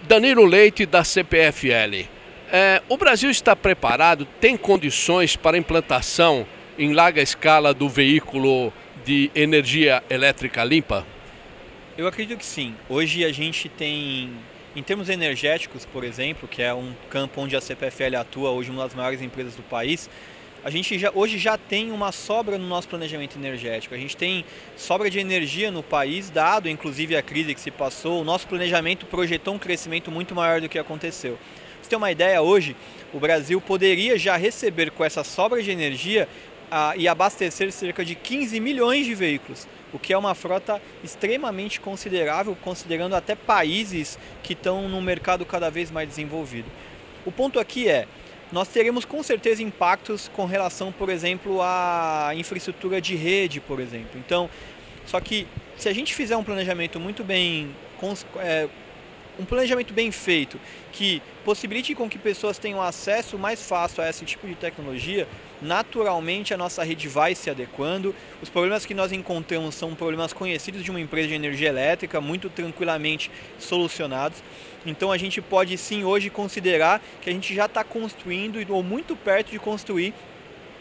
Danilo Leite, da CPFL. O Brasil está preparado, tem condições para a implantação em larga escala do veículo de energia elétrica limpa? Eu acredito que sim. Hoje a gente tem, em termos energéticos, por exemplo, que é um campo onde a CPFL atua, hoje uma das maiores empresas do país, a gente hoje já tem uma sobra no nosso planejamento energético. A gente tem sobra de energia no país, dado inclusive a crise que se passou. O nosso planejamento projetou um crescimento muito maior do que aconteceu. Pra você ter uma ideia, hoje o Brasil poderia já receber com essa sobra de energia e abastecer cerca de 15 milhões de veículos, o que é uma frota extremamente considerável, considerando até países que estão num mercado cada vez mais desenvolvido. O ponto aqui é, nós teremos com certeza impactos com relação, por exemplo, à infraestrutura de rede, por exemplo. Então, só que se a gente fizer um planejamento muito bem, um planejamento bem feito, que possibilite com que pessoas tenham acesso mais fácil a esse tipo de tecnologia, naturalmente a nossa rede vai se adequando. Os problemas que nós encontramos são problemas conhecidos de uma empresa de energia elétrica, muito tranquilamente solucionados. Então a gente pode sim hoje considerar que a gente já está construindo ou muito perto de construir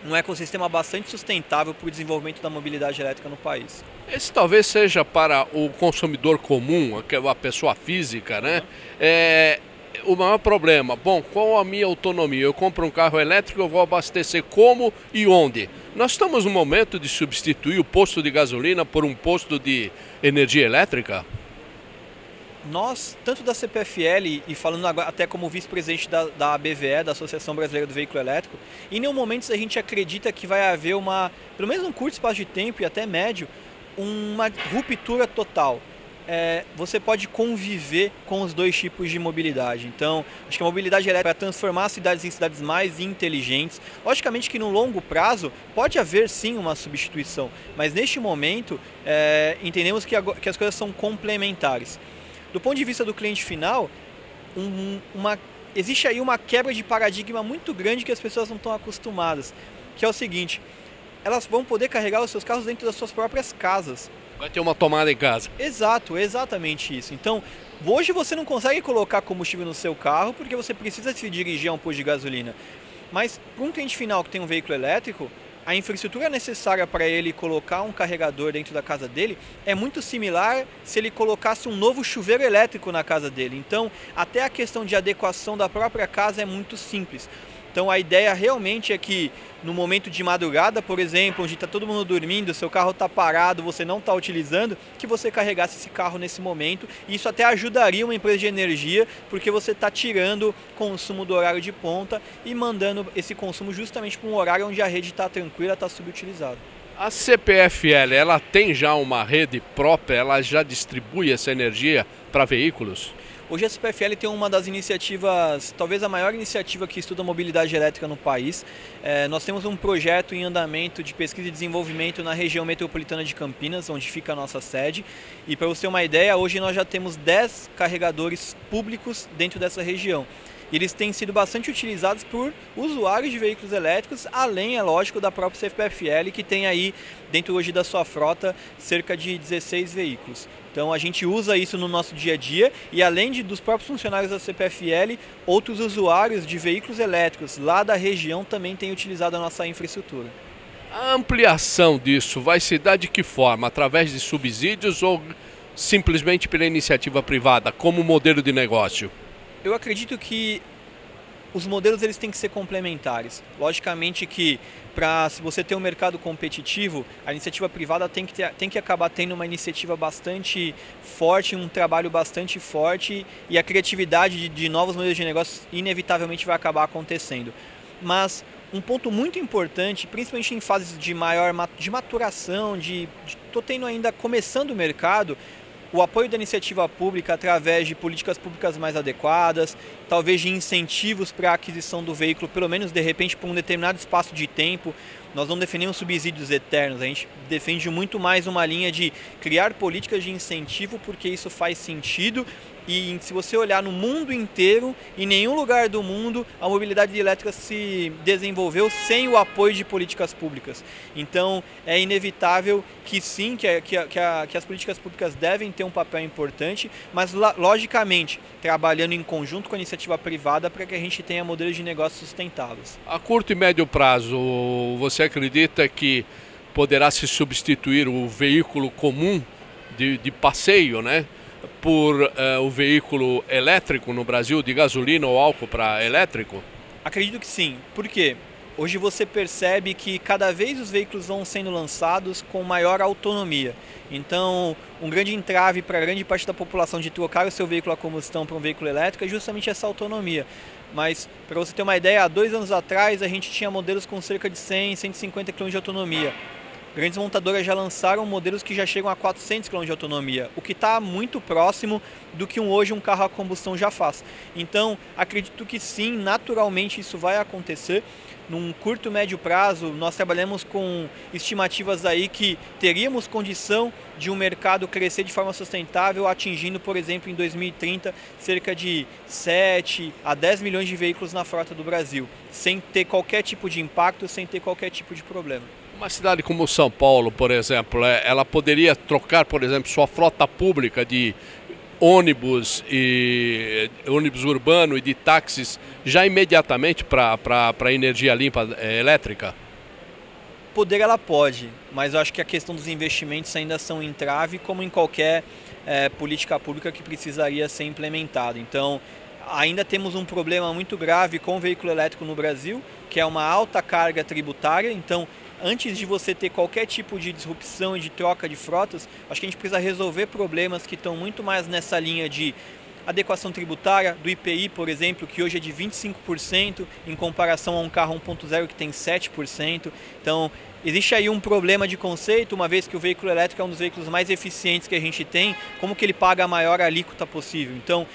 um ecossistema bastante sustentável para o desenvolvimento da mobilidade elétrica no país. Esse talvez seja para o consumidor comum, a pessoa física, né? O maior problema. Bom, qual a minha autonomia? Eu compro um carro elétrico, eu vou abastecer como e onde? Nós estamos no momento de substituir o posto de gasolina por um posto de energia elétrica? Nós, tanto da CPFL e falando agora até como vice-presidente da ABVE, da Associação Brasileira do Veículo Elétrico, em nenhum momento a gente acredita que vai haver pelo menos um curto espaço de tempo e até médio, uma ruptura total. Você pode conviver com os dois tipos de mobilidade. Então, acho que a mobilidade elétrica vai transformar as cidades em cidades mais inteligentes. Logicamente que no longo prazo pode haver sim uma substituição, mas neste momento entendemos que as coisas são complementares. Do ponto de vista do cliente final, existe aí uma quebra de paradigma muito grande que as pessoas não estão acostumadas, que é o seguinte: elas vão poder carregar os seus carros dentro das suas próprias casas. Vai ter uma tomada em casa. Exato, exatamente isso. Então, hoje você não consegue colocar combustível no seu carro porque você precisa se dirigir a um posto de gasolina. Mas para um cliente final que tem um veículo elétrico, a infraestrutura necessária para ele colocar um carregador dentro da casa dele é muito similar se ele colocasse um novo chuveiro elétrico na casa dele. Então, até a questão de adequação da própria casa é muito simples. Então, a ideia realmente é que no momento de madrugada, por exemplo, onde está todo mundo dormindo, seu carro está parado, você não está utilizando, que você carregasse esse carro nesse momento. E isso até ajudaria uma empresa de energia, porque você está tirando consumo do horário de ponta e mandando esse consumo justamente para um horário onde a rede está tranquila, está subutilizada. A CPFL, ela tem já uma rede própria, ela já distribui essa energia para veículos? Hoje a CPFL tem uma das iniciativas, talvez a maior iniciativa que estuda mobilidade elétrica no país. Nós temos um projeto em andamento de pesquisa e desenvolvimento na região metropolitana de Campinas, onde fica a nossa sede. E para você ter uma ideia, hoje nós já temos 10 carregadores públicos dentro dessa região. Eles têm sido bastante utilizados por usuários de veículos elétricos, além, é lógico, da própria CPFL, que tem aí, dentro hoje da sua frota, cerca de 16 veículos. Então a gente usa isso no nosso dia a dia e, além dos próprios funcionários da CPFL, outros usuários de veículos elétricos lá da região também têm utilizado a nossa infraestrutura. A ampliação disso vai se dar de que forma? Através de subsídios ou simplesmente pela iniciativa privada, como modelo de negócio? Eu acredito que os modelos eles têm que ser complementares. Logicamente que se você ter um mercado competitivo, a iniciativa privada tem que acabar tendo uma iniciativa bastante forte, um trabalho bastante forte, e a criatividade de novos modelos de negócio inevitavelmente vai acabar acontecendo. Mas um ponto muito importante, principalmente em fases de maturação, tô tendo ainda começando o mercado, o apoio da iniciativa pública através de políticas públicas mais adequadas, talvez de incentivos para a aquisição do veículo, pelo menos de repente por um determinado espaço de tempo. Nós não defendemos subsídios eternos, a gente defende muito mais uma linha de criar políticas de incentivo, porque isso faz sentido E se você olhar no mundo inteiro, em nenhum lugar do mundo a mobilidade elétrica se desenvolveu sem o apoio de políticas públicas. Então é inevitável que sim, que as políticas públicas devem ter um papel importante, mas logicamente trabalhando em conjunto com a iniciativa privada para que a gente tenha modelos de negócio sustentáveis. A curto e médio prazo, você acredita que poderá se substituir o veículo comum de passeio, né, por o veículo elétrico no Brasil, de gasolina ou álcool para elétrico? Acredito que sim. Por quê? Hoje você percebe que cada vez os veículos vão sendo lançados com maior autonomia. Então, um grande entrave para grande parte da população de trocar o seu veículo a combustão para um veículo elétrico é justamente essa autonomia. Mas, para você ter uma ideia, há 2 anos atrás a gente tinha modelos com cerca de 100, 150 km de autonomia. Grandes montadoras já lançaram modelos que já chegam a 400 km de autonomia, o que está muito próximo do que hoje um carro a combustão já faz. Então, acredito que sim, naturalmente isso vai acontecer. Num curto e médio prazo, nós trabalhamos com estimativas aí que teríamos condição de um mercado crescer de forma sustentável, atingindo, por exemplo, em 2030, cerca de 7 a 10 milhões de veículos na frota do Brasil, sem ter qualquer tipo de impacto, sem ter qualquer tipo de problema. Uma cidade como São Paulo, por exemplo, ela poderia trocar, por exemplo, sua frota pública de ônibus urbano e de táxis já imediatamente para energia limpa elétrica? Poder ela pode, mas eu acho que a questão dos investimentos ainda são um entrave, como em qualquer política pública que precisaria ser implementada. Então, ainda temos um problema muito grave com o veículo elétrico no Brasil, que é uma alta carga tributária. Então, antes de você ter qualquer tipo de disrupção e de troca de frotas, acho que a gente precisa resolver problemas que estão muito mais nessa linha de adequação tributária, do IPI, por exemplo, que hoje é de 25%, em comparação a um carro 1.0 que tem 7%. Então, existe aí um problema de conceito, uma vez que o veículo elétrico é um dos veículos mais eficientes que a gente tem, como que ele paga a maior alíquota possível. Então,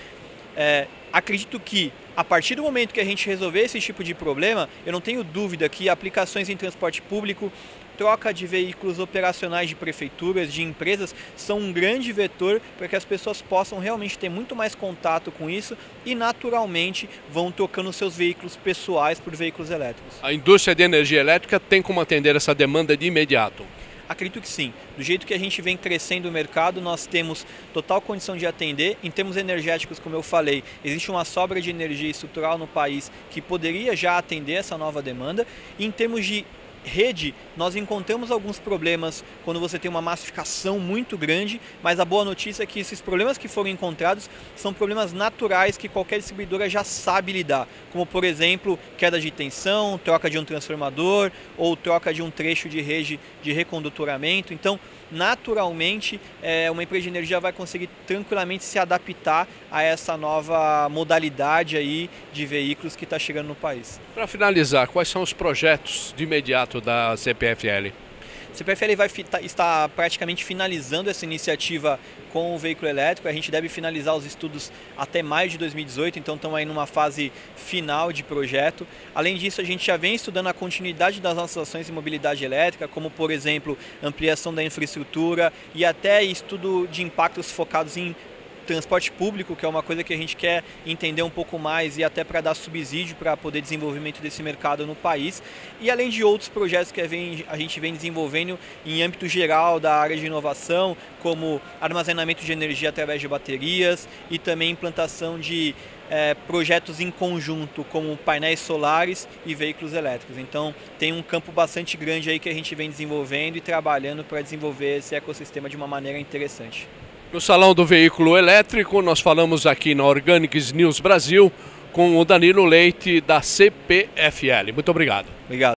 acredito que a partir do momento que a gente resolver esse tipo de problema, eu não tenho dúvida que aplicações em transporte público, troca de veículos operacionais de prefeituras, de empresas, são um grande vetor para que as pessoas possam realmente ter muito mais contato com isso e naturalmente vão trocando seus veículos pessoais por veículos elétricos. A indústria de energia elétrica tem como atender essa demanda de imediato? Acredito que sim. Do jeito que a gente vem crescendo o mercado, nós temos total condição de atender. Em termos energéticos, como eu falei, existe uma sobra de energia estrutural no país que poderia já atender essa nova demanda. E em termos de rede, nós encontramos alguns problemas quando você tem uma massificação muito grande, mas a boa notícia é que esses problemas que foram encontrados são problemas naturais que qualquer distribuidora já sabe lidar, como por exemplo, queda de tensão, troca de um transformador ou troca de um trecho de rede de recondutoramento. Então, naturalmente, uma empresa de energia vai conseguir tranquilamente se adaptar a essa nova modalidade aí de veículos que está chegando no país. Para finalizar, quais são os projetos de imediato da CPFL? A CPFL vai estar praticamente finalizando essa iniciativa com o veículo elétrico. A gente deve finalizar os estudos até maio de 2018, então estamos aí numa fase final de projeto. Além disso, a gente já vem estudando a continuidade das nossas ações em mobilidade elétrica, como por exemplo, ampliação da infraestrutura e até estudo de impactos focados em transporte público, que é uma coisa que a gente quer entender um pouco mais e até para dar subsídio para poder desenvolvimento desse mercado no país. E além de outros projetos que a gente vem desenvolvendo em âmbito geral da área de inovação, como armazenamento de energia através de baterias e também implantação de projetos em conjunto, como painéis solares e veículos elétricos. Então tem um campo bastante grande aí que a gente vem desenvolvendo e trabalhando para desenvolver esse ecossistema de uma maneira interessante. No Salão do Veículo Elétrico, nós falamos aqui na Organics News Brasil com o Danilo Leite da CPFL. Muito obrigado. Obrigado.